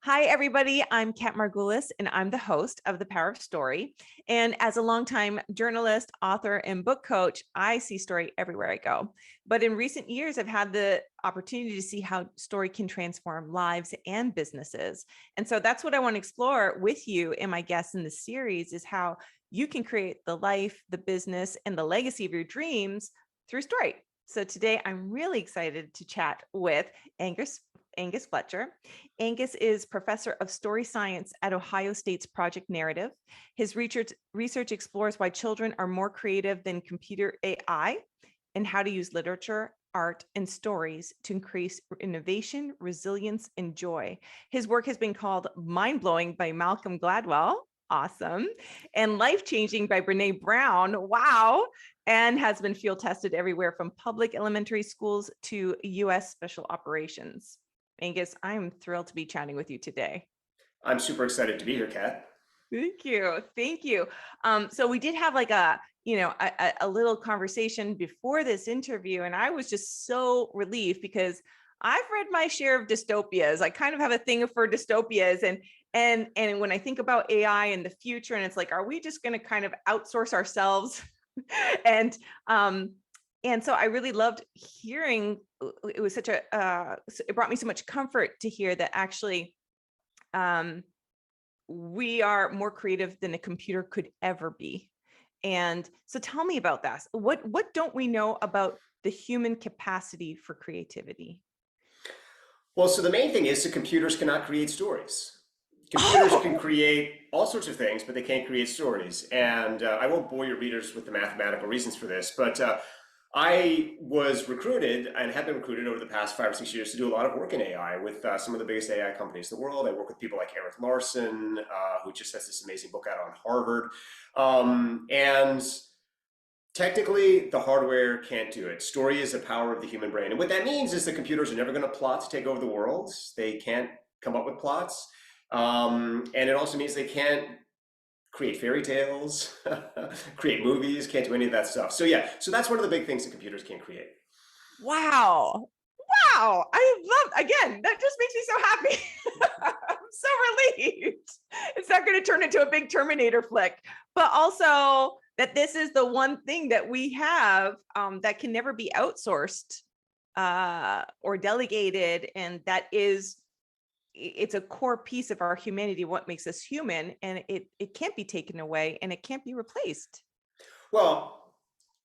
Hi, everybody. I'm Kat Margulis, and I'm the host of The Power of Story. And as a longtime journalist, author, and book coach, I see story everywhere I go. But in recent years, I've had the opportunity to see how story can transform lives and businesses. And so that's what I want to explore with you and my guests in this series is how you can create the life, the business, and the legacy of your dreams through story. So today, I'm really excited to chat with Angus Fletcher. Angus is professor of story science at Ohio State's Project Narrative. His research explores why children are more creative than computer AI and how to use literature, art, and stories to increase innovation, resilience, and joy. His work has been called mind-blowing by Malcolm Gladwell. Awesome. And life-changing by Brene Brown. Wow. And has been field tested everywhere from public elementary schools to US special operations. Angus, I'm thrilled to be chatting with you today. I'm super excited to be here, Kat. Thank you. Thank you. So we did have like a little conversation before this interview, and I was just so relieved because I've read my share of dystopias. I kind of have a thing for dystopias, and when I think about AI in the future, and it's like, are we just going to kind of outsource ourselves? and um, and so I really loved hearing. It was it brought me so much comfort to hear that actually. We are more creative than a computer could ever be. And so tell me about that. What don't we know about the human capacity for creativity? Well, so the main thing is that computers cannot create stories. Computers can Oh, create all sorts of things, but they can't create stories. And I won't bore your readers with the mathematical reasons for this, but I was recruited and have been recruited over the past 5 or 6 years to do a lot of work in AI with some of the biggest AI companies in the world. I work with people like Eric Larson, who just has this amazing book out on Harvard. And technically, the hardware can't do it. Story is the power of the human brain. And what that means is the computers are never going to plot to take over the world. They can't come up with plots. And it also means they can't create fairy tales, create movies, can't do any of that stuff. So yeah, so that's one of the big things that computers can't create. wow. Wow. I love, again, that just makes me so happy. I'm so relieved. It's not going to turn into a big Terminator flick, but also that this is the one thing that we have that can never be outsourced or delegated. And that is, it's a core piece of our humanity, what makes us human, and it can't be taken away and it can't be replaced. Well,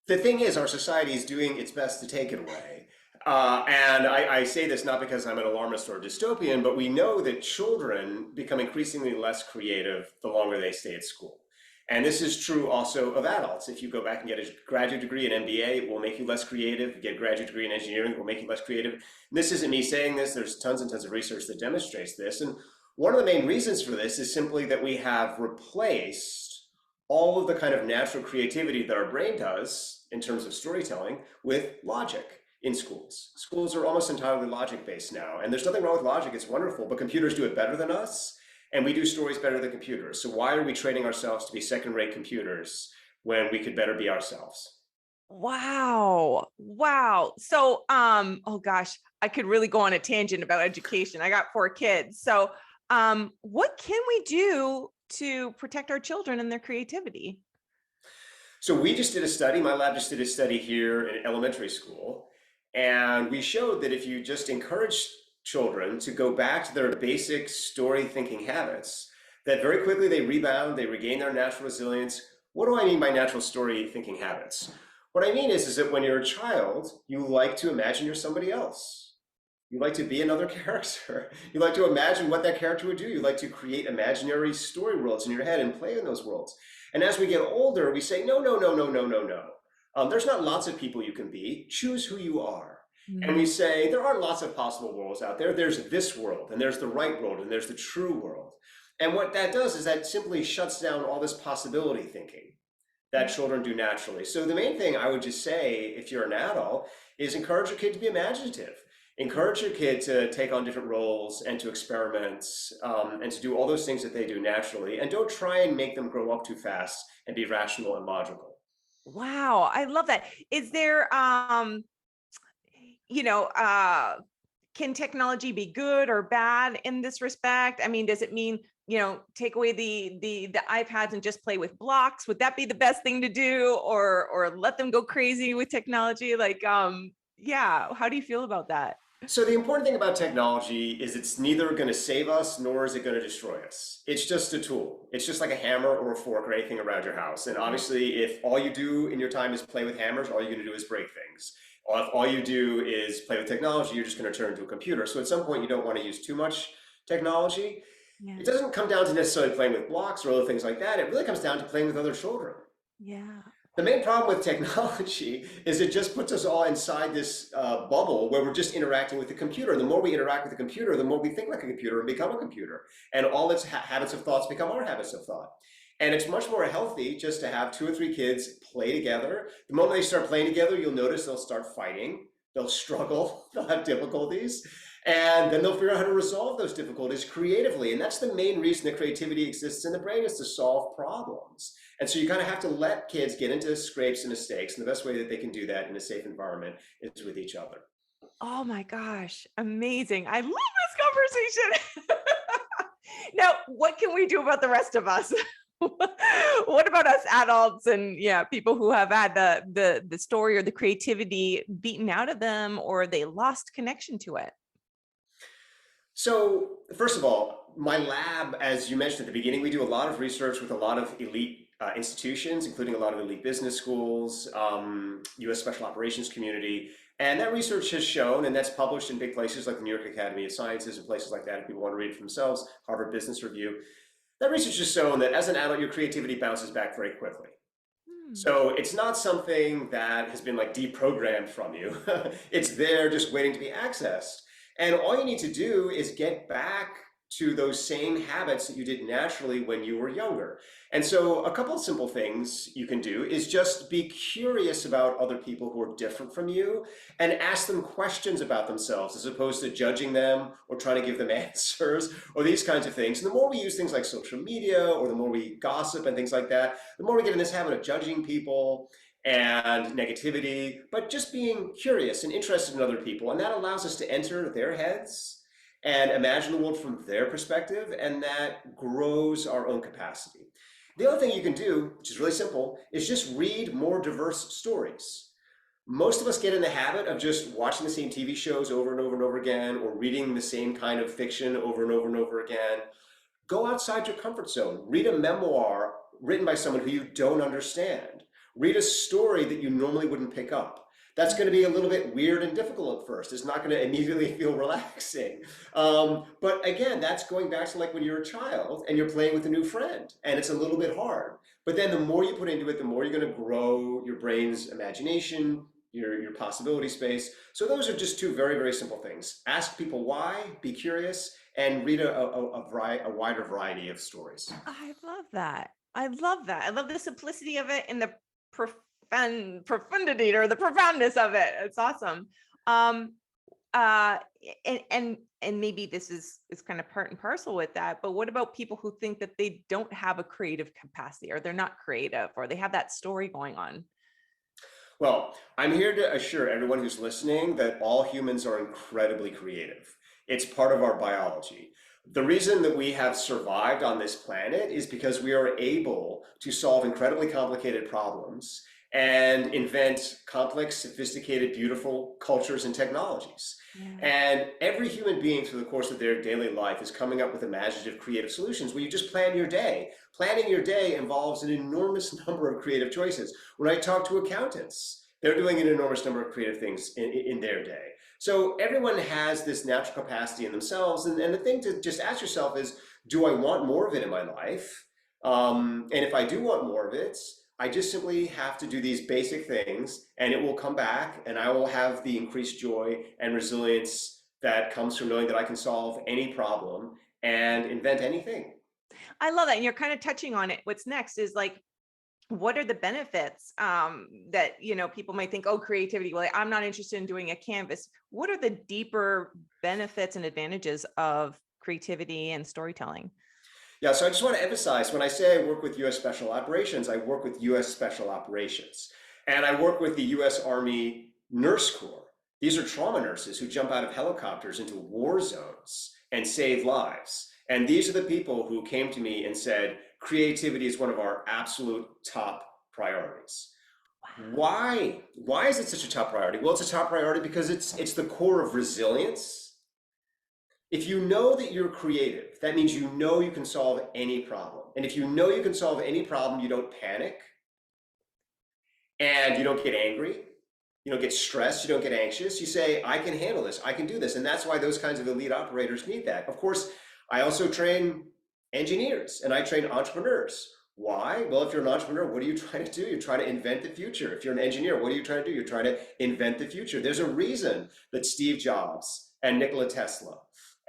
the thing is, our society is doing its best to take it away. And I say this not because I'm an alarmist or a dystopian, but we know that children become increasingly less creative the longer they stay at school. And this is true also of adults. If you go back and get a graduate degree in MBA, it will make you less creative. If you get a graduate degree in engineering, it will make you less creative. And this isn't me saying this. There's tons and tons of research that demonstrates this. And one of the main reasons for this is simply that we have replaced all of the kind of natural creativity that our brain does in terms of storytelling with logic in schools. Schools are almost entirely logic based now, and there's nothing wrong with logic, it's wonderful, but computers do it better than us, and we do stories better than computers. So why are we training ourselves to be second-rate computers when we could better be ourselves? Wow. Wow. So, oh gosh, I could really go on a tangent about education. I got 4 kids. So, what can we do to protect our children and their creativity? So we just did a study, my lab just did a study here in elementary school, and we showed that if you just encourage children to go back to their basic story thinking habits, that very quickly they rebound, they regain their natural resilience. What do I mean by natural story thinking habits? What I mean is that when you're a child, you like to imagine you're somebody else. You like to be another character. You like to imagine what that character would do. You like to create imaginary story worlds in your head and play in those worlds. And as we get older, we say, no, no, no, no, no, no, no. There's not lots of people you can be. Choose who you are. And we Mm. say, there are lots of possible worlds out there. There's this world, and there's the right world, and there's the true world. And what that does is that simply shuts down all this possibility thinking that children do naturally. So the main thing I would just say, if you're an adult, is encourage your kid to be imaginative. Encourage your kid to take on different roles and to experiment and to do all those things that they do naturally. And don't try and make them grow up too fast and be rational and logical. Wow, I love that. Is there, you know, can technology be good or bad in this respect? I mean, does it mean, take away the iPads and just play with blocks? Would that be the best thing to do, or let them go crazy with technology? Like, yeah, how do you feel about that? So the important thing about technology is it's neither going to save us nor is it going to destroy us. It's just a tool. It's just like a hammer or a fork or anything around your house. And obviously, if all you do in your time is play with hammers, all you're going to do is break things. Or if all you do is play with technology, you're just going to turn into a computer. So at some point, you don't want to use too much technology. Yeah. It doesn't come down to necessarily playing with blocks or other things like that. It really comes down to playing with other children. Yeah. The main problem with technology is it just puts us all inside this bubble where we're just interacting with the computer. The more we interact with the computer, the more we think like a computer and become a computer. And all its habits of thoughts become our habits of thought. And it's much more healthy just to have 2 or 3 kids play together. The moment they start playing together, you'll notice they'll start fighting. They'll struggle. They'll have difficulties. And then they'll figure out how to resolve those difficulties creatively. And that's the main reason that creativity exists in the brain, is to solve problems. And so you kind of have to let kids get into scrapes and mistakes. And the best way that they can do that in a safe environment is with each other. Oh my gosh, amazing. I love this conversation. Now, what can we do about the rest of us? What about us adults and people who have had the story or the creativity beaten out of them, or they lost connection to it? So first of all, my lab, as you mentioned at the beginning, we do a lot of research with a lot of elite institutions, including a lot of elite business schools, U.S. Special Operations community. And that research has shown, and that's published in big places like the New York Academy of Sciences and places like that, if people want to read it for themselves, Harvard Business Review. That research has shown that as an adult, your creativity bounces back very quickly. So it's not something that has been like deprogrammed from you. It's there just waiting to be accessed. And all you need to do is get back to those same habits that you did naturally when you were younger. And so a couple of simple things you can do is just be curious about other people who are different from you and ask them questions about themselves, as opposed to judging them or trying to give them answers or these kinds of things. And the more we use things like social media, or the more we gossip and things like that, the more we get in this habit of judging people and negativity, but just being curious and interested in other people. And that allows us to enter their heads and imagine the world from their perspective, and that grows our own capacity. The other thing you can do, which is really simple, is just read more diverse stories. Most of us get in the habit of just watching the same TV shows over and over and over again, or reading the same kind of fiction over and over and over again. Go outside your comfort zone. Read a memoir written by someone who you don't understand. Read a story that you normally wouldn't pick up. That's going to be a little bit weird and difficult at first. It's not going to immediately feel relaxing. But again, that's going back to like when you're a child and you're playing with a new friend, and it's a little bit hard. But then the more you put into it, the more you're going to grow your brain's imagination, your possibility space. So those are just 2 very, very simple things. Ask people why, be curious, and read a wider variety of stories. I love that. I love that. I love the simplicity of it and the profundity or the profoundness of it. It's awesome. And maybe this is kind of part and parcel with that, but what about people who think that they don't have a creative capacity, or they're not creative, or they have that story going on? Well, I'm here to assure everyone who's listening that all humans are incredibly creative. It's part of our biology. The reason that we have survived on this planet is because we are able to solve incredibly complicated problems and invent complex, sophisticated, beautiful cultures and technologies. Yeah. And every human being through the course of their daily life is coming up with imaginative, creative solutions where you just plan your day. Planning your day involves an enormous number of creative choices. When I talk to accountants, they're doing an enormous number of creative things in their day. So everyone has this natural capacity in themselves. And the thing to just ask yourself is, do I want more of it in my life? And if I do want more of it, I just simply have to do these basic things, and it will come back, and I will have the increased joy and resilience that comes from knowing that I can solve any problem and invent anything. I love that. And you're kind of touching on it. What's next is like, what are the benefits that, people might think, oh, creativity, well, I'm not interested in doing a canvas. What are the deeper benefits and advantages of creativity and storytelling? Yeah, so I just want to emphasize, when I say I work with U.S. Special Operations, I work with U.S. Special Operations. And I work with the U.S. Army Nurse Corps, These are trauma nurses who jump out of helicopters into war zones and save lives. And these are the people who came to me and said, creativity is one of our absolute top priorities. Why? Why is it such a top priority? Well, it's a top priority because it's the core of resilience. If you know that you're creative, that means you know you can solve any problem. And if you know you can solve any problem, you don't panic and you don't get angry, you don't get stressed, you don't get anxious. You say, I can handle this, I can do this. And that's why those kinds of elite operators need that. Of course, I also train engineers and I train entrepreneurs. Why? Well, if you're an entrepreneur, what are you trying to do? You're trying to invent the future. If you're an engineer, what are you trying to do? You're trying to invent the future. There's a reason that Steve Jobs and Nikola Tesla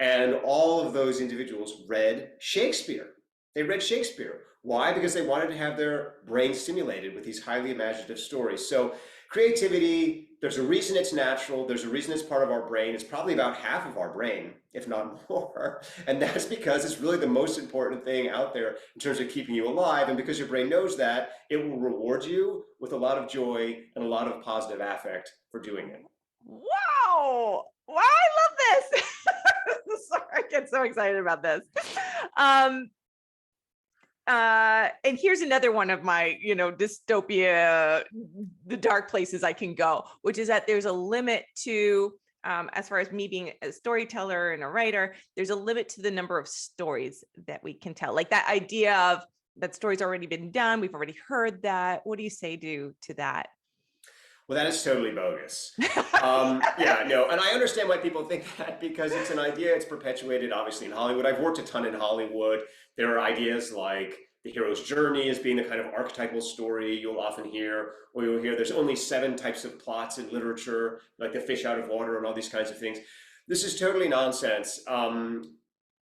and all of those individuals read Shakespeare. They read Shakespeare. Why? Because they wanted to have their brain stimulated with these highly imaginative stories. So creativity, there's a reason it's natural. There's a reason it's part of our brain. It's probably about half of our brain, if not more. And that's because it's really the most important thing out there in terms of keeping you alive. And because your brain knows that, it will reward you with a lot of joy and a lot of positive affect for doing it. Wow. Wow, I love this. Sorry, I get so excited about this. And here's another one of my, dystopia, the dark places I can go, which is that there's a limit to, as far as me being a storyteller and a writer, there's a limit to the number of stories that we can tell. Like that idea of that story's already been done. We've already heard that. What do you say to that? Well, that is totally bogus. Yeah, no, and I understand why people think that because it's an idea, it's perpetuated obviously in Hollywood. I've worked a ton in Hollywood. There are ideas like the hero's journey as being the kind of archetypal story you'll often hear, or you'll hear there's only 7 types of plots in literature, like the fish out of water and all these kinds of things. This is totally nonsense.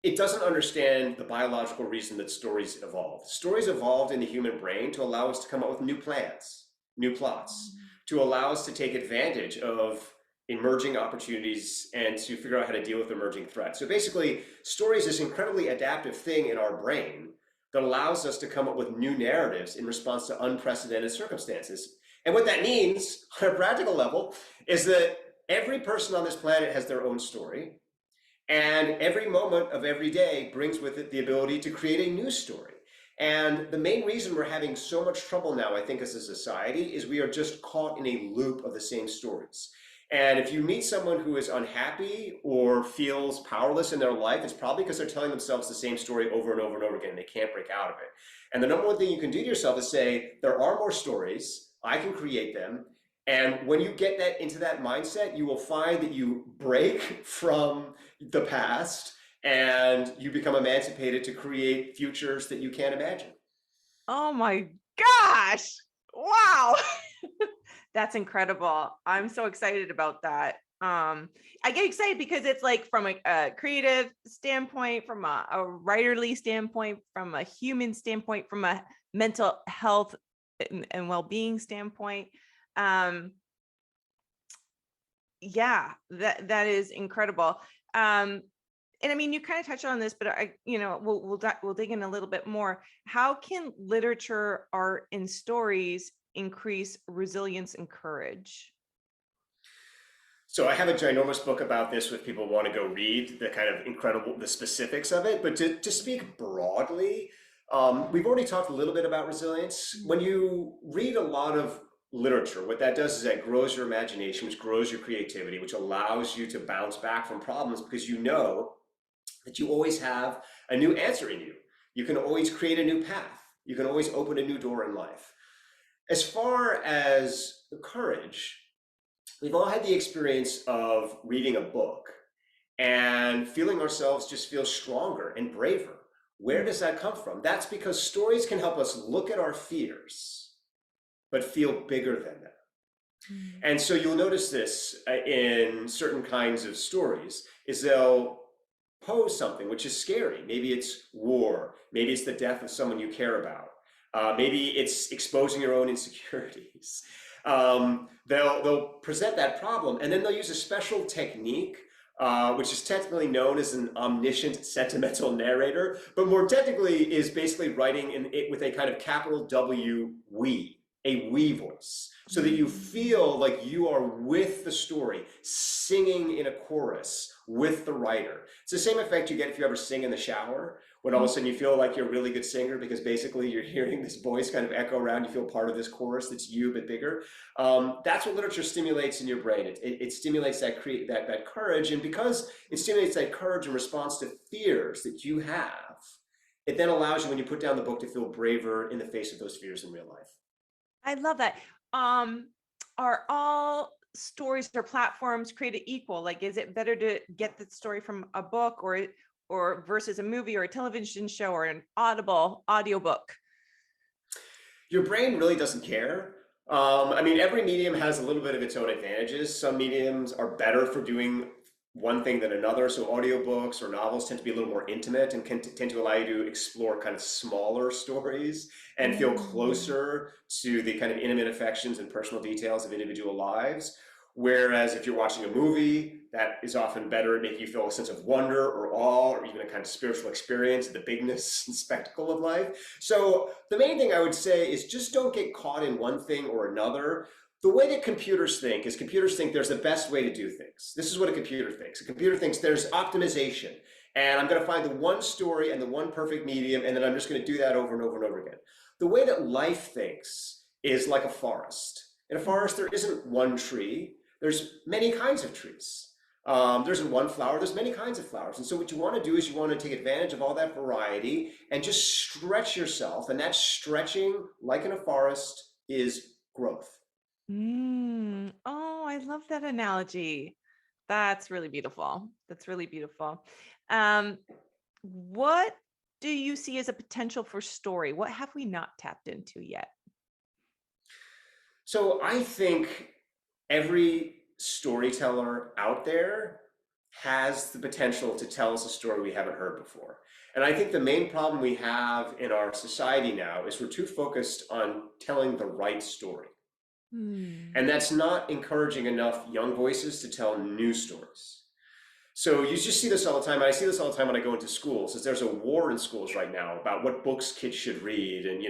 It doesn't understand the biological reason that stories evolved. Stories evolved in the human brain to allow us to come up with new plans, new plots, to allow us to take advantage of emerging opportunities and to figure out how to deal with emerging threats. So basically, story is this incredibly adaptive thing in our brain that allows us to come up with new narratives in response to unprecedented circumstances. And what that means on a practical level is that every person on this planet has their own story, and every moment of every day brings with it the ability to create a new story. And the main reason we're having so much trouble now, I think, as a society, is we are just caught in a loop of the same stories. And if you meet someone who is unhappy or feels powerless in their life, it's probably because they're telling themselves the same story over and over and over again, and they can't break out of it. And the number one thing you can do to yourself is say, there are more stories, I can create them. And when you get that into that mindset, you will find that you break from the past and you become emancipated to create futures that you can't imagine. Oh my gosh. Wow. That's incredible. I'm so excited about that. I get excited because it's like from a creative standpoint, from a writerly standpoint, from a human standpoint, from a mental health and well-being standpoint. Yeah, that is incredible. And I mean, you kind of touched on this, but we'll dig in a little bit more. How can literature, art, and stories increase resilience and courage? So I have a ginormous book about this if people want to go read the kind of incredible, the specifics of it. But to speak broadly, we've already talked a little bit about resilience. When you read a lot of literature, what that does is that grows your imagination, which grows your creativity, which allows you to bounce back from problems because you know that you always have a new answer in you. You can always create a new path. You can always open a new door in life. As far as courage, we've all had the experience of reading a book and feeling ourselves just feel stronger and braver. Where does that come from? That's because stories can help us look at our fears, but feel bigger than them. And so you'll notice this in certain kinds of stories, is they'll pose something which is scary. Maybe it's war, maybe it's the death of someone you care about. Maybe it's exposing your own insecurities. They'll present that problem, and then they'll use a special technique, which is technically known as an omniscient sentimental narrator, but more technically is basically writing with a kind of capital W we, a we voice. so that you feel like you are with the story, singing in a chorus with the writer. It's the same effect you get if you ever sing in the shower, when all of a sudden you feel like you're a really good singer because basically you're hearing this voice kind of echo around. You feel part of this chorus that's you, but bigger. That's what literature stimulates in your brain. It stimulates that courage. And because it stimulates that courage in response to fears that you have, it then allows you, when you put down the book, to feel braver in the face of those fears in real life. I love that. Um, are all stories or platforms created equal? Like, is it better to get the story from a book or versus a movie or a television show or an Audible audiobook? Your brain really doesn't care. I mean, every medium has a little bit of its own advantages. Some mediums are better for doing one thing than another. So audiobooks or novels tend to be a little more intimate and can tend to allow you to explore kind of smaller stories and feel Mm. closer to the kind of intimate affections and personal details of individual lives. Whereas if you're watching a movie, that is often better at making you feel a sense of wonder or awe or even a kind of spiritual experience of the bigness and spectacle of life. So the main thing I would say is just don't get caught in one thing or another. The way that computers think is computers think there's the best way to do things. This is what a computer thinks. A computer thinks there's optimization, and I'm going to find the one story and the one perfect medium, and then I'm just going to do that over and over and over again. The way that life thinks is like a forest. In a forest, there isn't one tree. There's many kinds of trees. There isn't one flower, there's many kinds of flowers. And so what you want to do is you want to take advantage of all that variety and just stretch yourself. And that stretching, like in a forest, is growth. Oh, I love that analogy. That's really beautiful. That's really beautiful. Um, what do you see as a potential for story? What have we not tapped into yet? So I think every storyteller out there has the potential to tell us a story we haven't heard before. And I think the main problem we have in our society now is we're too focused on telling the right story. Hmm. And that's not encouraging enough young voices to tell new stories. So you just see this all the time. And I see this all the time when I go into schools. Is there's a war in schools right now about what books kids should read, and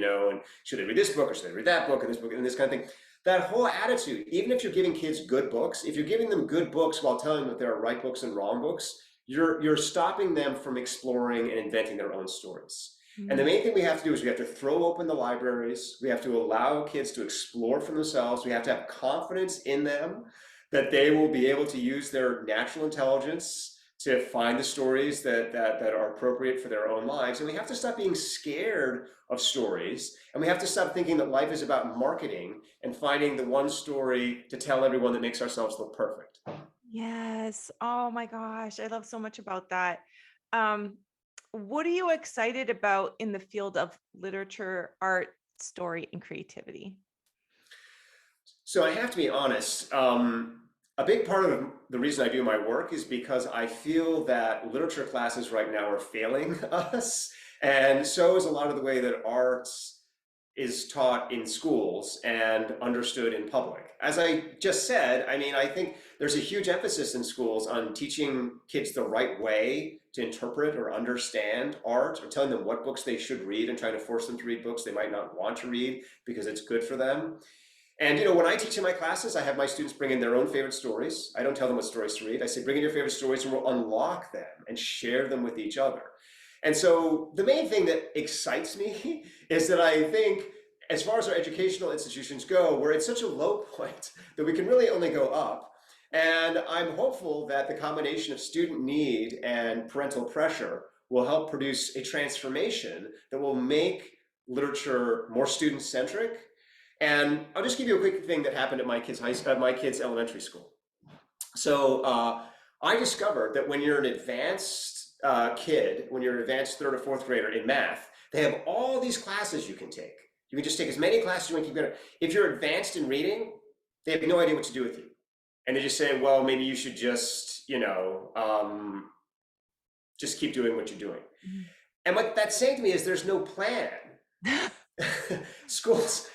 should they read this book or should they read that book and this book and this kind of thing. That whole attitude, even if you're giving kids good books, if you're giving them good books while telling them that there are right books and wrong books, you're stopping them from exploring and inventing their own stories. And the Hmm. main thing we have to do is we have to throw open the libraries. We have to allow kids to explore for themselves. We have to have confidence in them that they will be able to use their natural intelligence to find the stories that are appropriate for their own lives. And we have to stop being scared of stories. And we have to stop thinking that life is about marketing and finding the one story to tell everyone that makes ourselves look perfect. Yes. Oh my gosh, I love so much about that. Um, what are you excited about in the field of literature, art, story, and creativity? So I have to be honest. A big part of the reason I do my work is because I feel that literature classes right now are failing us. And so is a lot of the way that art is taught in schools and understood in public. As I just said, I mean, I think there's a huge emphasis in schools on teaching kids the right way to interpret or understand art, or telling them what books they should read and trying to force them to read books they might not want to read because it's good for them. And when I teach in my classes, I have my students bring in their own favorite stories. I don't tell them what stories to read. I say, bring in your favorite stories and we'll unlock them and share them with each other. And so the main thing that excites me is that I think, as far as our educational institutions go, we're at such a low point that we can really only go up. And I'm hopeful that the combination of student need and parental pressure will help produce a transformation that will make literature more student-centric. And I'll just give you a quick thing that happened at my kids' elementary school. So I discovered that when you're an advanced kid, when you're an advanced third or fourth grader in math, they have all these classes you can take. You can just take as many classes as you want to keep going. If you're advanced in reading, they have no idea what to do with you. And they just say, well, maybe you should just keep doing what you're doing. And what that's saying to me is there's no plan. Schools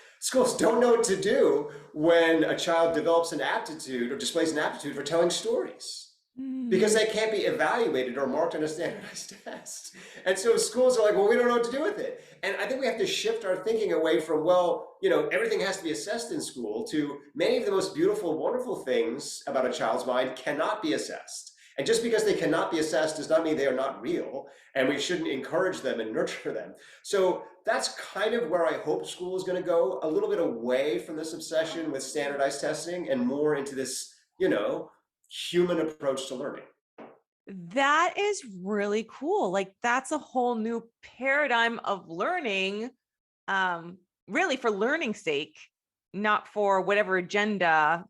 don't know what to do when a child develops an aptitude or displays an aptitude for telling stories. because Mm. they can't be evaluated or marked on a standardized test. And so schools are like, well, we don't know what to do with it. And I think we have to shift our thinking away from, well, everything has to be assessed in school, to many of the most beautiful, wonderful things about a child's mind cannot be assessed. And just because they cannot be assessed does not mean they are not real, and we shouldn't encourage them and nurture them. So that's kind of where I hope school is going to go, a little bit away from this obsession with standardized testing and more into this, human approach to learning. That is really cool. Like that's a whole new paradigm of learning, really for learning's sake, not for whatever agenda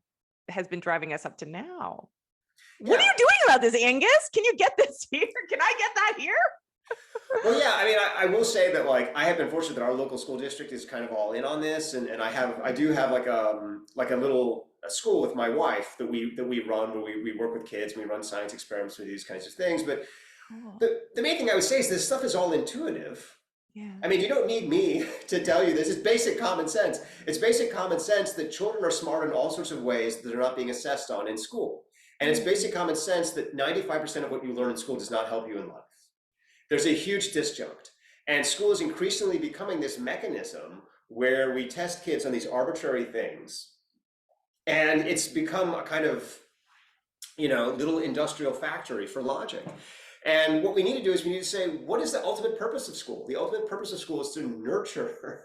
has been driving us up to now. What are Yeah. you doing about this, Angus? Can you get this here? Can I get that here? Well, yeah, I mean, I will say that like I have been fortunate that our local school district is kind of all in on this, and I do have like a little school with my wife that we run where we work with kids, and we run science experiments with these kinds of things. But Cool. the main thing I would say is this stuff is all intuitive. Yeah. I mean, you don't need me to tell you this. It's basic common sense. It's basic common sense that children are smart in all sorts of ways that are not being assessed on in school. And it's basic common sense that 95% of what you learn in school does not help you in life. There's a huge disjunct. And school is increasingly becoming this mechanism where we test kids on these arbitrary things. And it's become a kind of, little industrial factory for logic. And what we need to do is we need to say, what is the ultimate purpose of school? The ultimate purpose of school is to nurture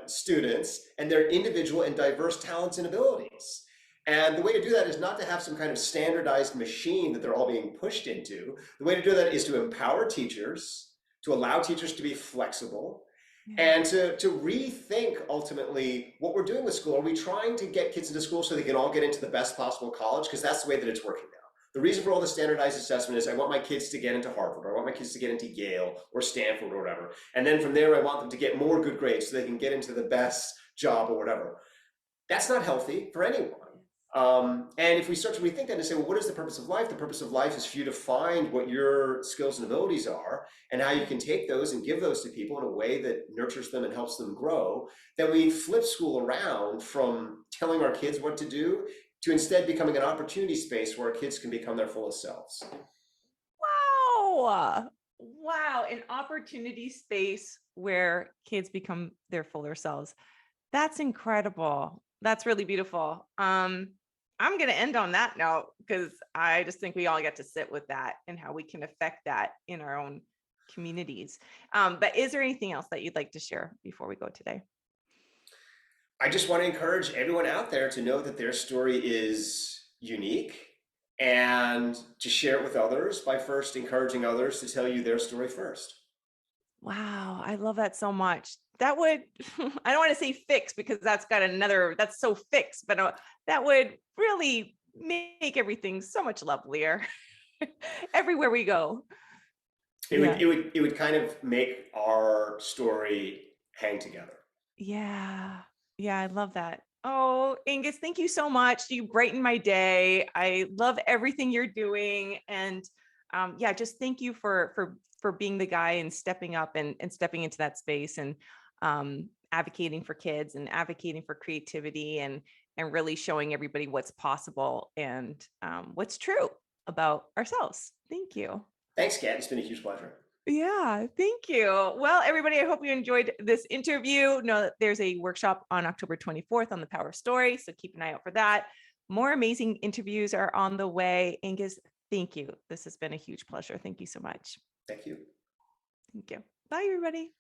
students and their individual and diverse talents and abilities. And the way to do that is not to have some kind of standardized machine that they're all being pushed into. The way to do that is to empower teachers, to allow teachers to be flexible, and to rethink ultimately what we're doing with school. Are we trying to get kids into school so they can all get into the best possible college? Because that's the way that it's working now. The reason for all the standardized assessment is I want my kids to get into Harvard, or I want my kids to get into Yale or Stanford or whatever. And then from there, I want them to get more good grades so they can get into the best job or whatever. That's not healthy for anyone. And if we start to rethink that and say, well, what is the purpose of life? The purpose of life is for you to find what your skills and abilities are and how you can take those and give those to people in a way that nurtures them and helps them grow. Then we flip school around from telling our kids what to do to instead becoming an opportunity space where our kids can become their fullest selves. Wow. Wow. An opportunity space where kids become their fuller selves. That's incredible. That's really beautiful. I'm going to end on that note because I just think we all get to sit with that and how we can affect that in our own communities. But is there anything else that you'd like to share before we go today? I just want to encourage everyone out there to know that their story is unique and to share it with others by first encouraging others to tell you their story first. Wow, I love that so much. That would, I don't want to say fix because that's so fixed, but that would really make everything so much lovelier everywhere we go. It would kind of make our story hang together. Yeah. Yeah, I love that. Oh, Angus, thank you so much. You brighten my day. I love everything you're doing. And just thank you for being the guy and stepping up and stepping into that space and advocating for kids and advocating for creativity and really showing everybody what's possible and what's true about ourselves. Thank you. Thanks, Kat. It's been a huge pleasure. Yeah, thank you. Well, everybody, I hope you enjoyed this interview. Know that there's a workshop on October 24th on the power of story, so keep an eye out for that. More amazing interviews are on the way. Angus, thank you. This has been a huge pleasure. Thank you so much. Thank you. Thank you. Bye, everybody.